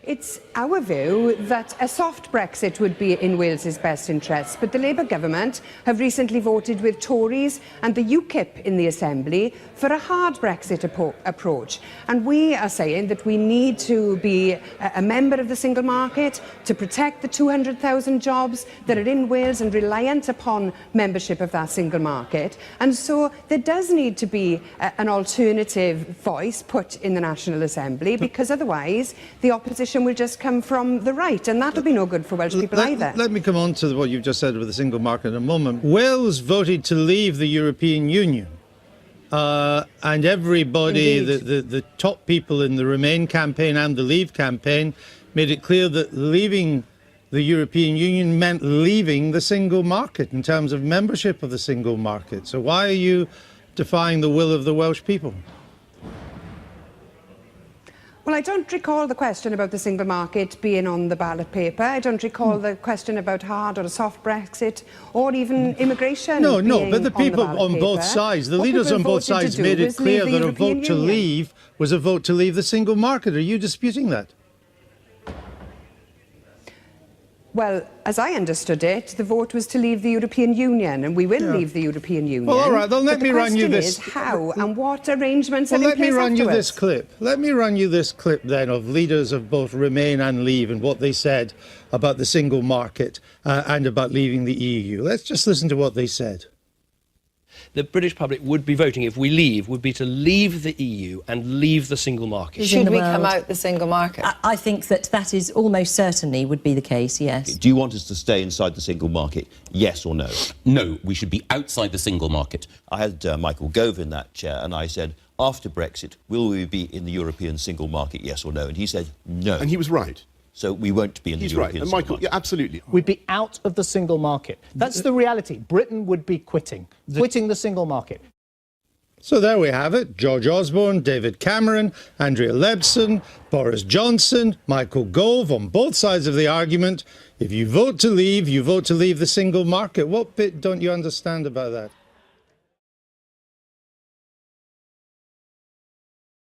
It's our view that a soft Brexit would be in Wales's best interests, but the Labour government have recently voted with Tories and the UKIP in the Assembly for a hard Brexit approach. And we are saying that we need to be a member of the single market to protect the 200,000 jobs that are in Wales and reliant upon membership of that single market. And so there does need to be an alternative voice put in the National Assembly, because otherwise the opposition will just come from the right, and that'll be no good for Welsh people either. Let me come on to what you've just said with the single market in a moment. Wales voted to leave the European Union, and everybody, the top people in the Remain campaign and the Leave campaign, made it clear that leaving the European Union meant leaving the single market in terms of membership of the single market. So why are you defying the will of the Welsh people? Well, I don't recall the question about the single market being on the ballot paper. I don't recall the question about hard or a soft Brexit, or even immigration. No, but the people on both sides, the leaders on both sides made it clear that a vote to leave was a vote to leave the single market. Are you disputing that? Well, as I understood it, the vote was to leave the European Union, and we will leave the European Union. Well, all right, then let me run you this. The question is how and what arrangements are in place Let me run you afterwards. this clip. Let me run you this clip then of leaders of both Remain and Leave and what they said about the single market and about leaving the EU. Let's just listen to what they said. The British public would be voting, if we leave, would be to leave the EU and leave the single market. Should we come out the single market? I think that is almost certainly would be the case, yes. Do you want us to stay inside the single market, yes or no? No, we should be outside the single market. I had Michael Gove in that chair, and I said, after Brexit, will we be in the European single market, yes or no? And he said, no. And he was right. So we won't be in the European single Michael, market. yeah, absolutely. We'd be out of the single market. That's the reality. Britain would be quitting the single market. So there we have it. George Osborne, David Cameron, Andrea Leadsom, Boris Johnson, Michael Gove on both sides of the argument. If you vote to leave, you vote to leave the single market. What bit don't you understand about that?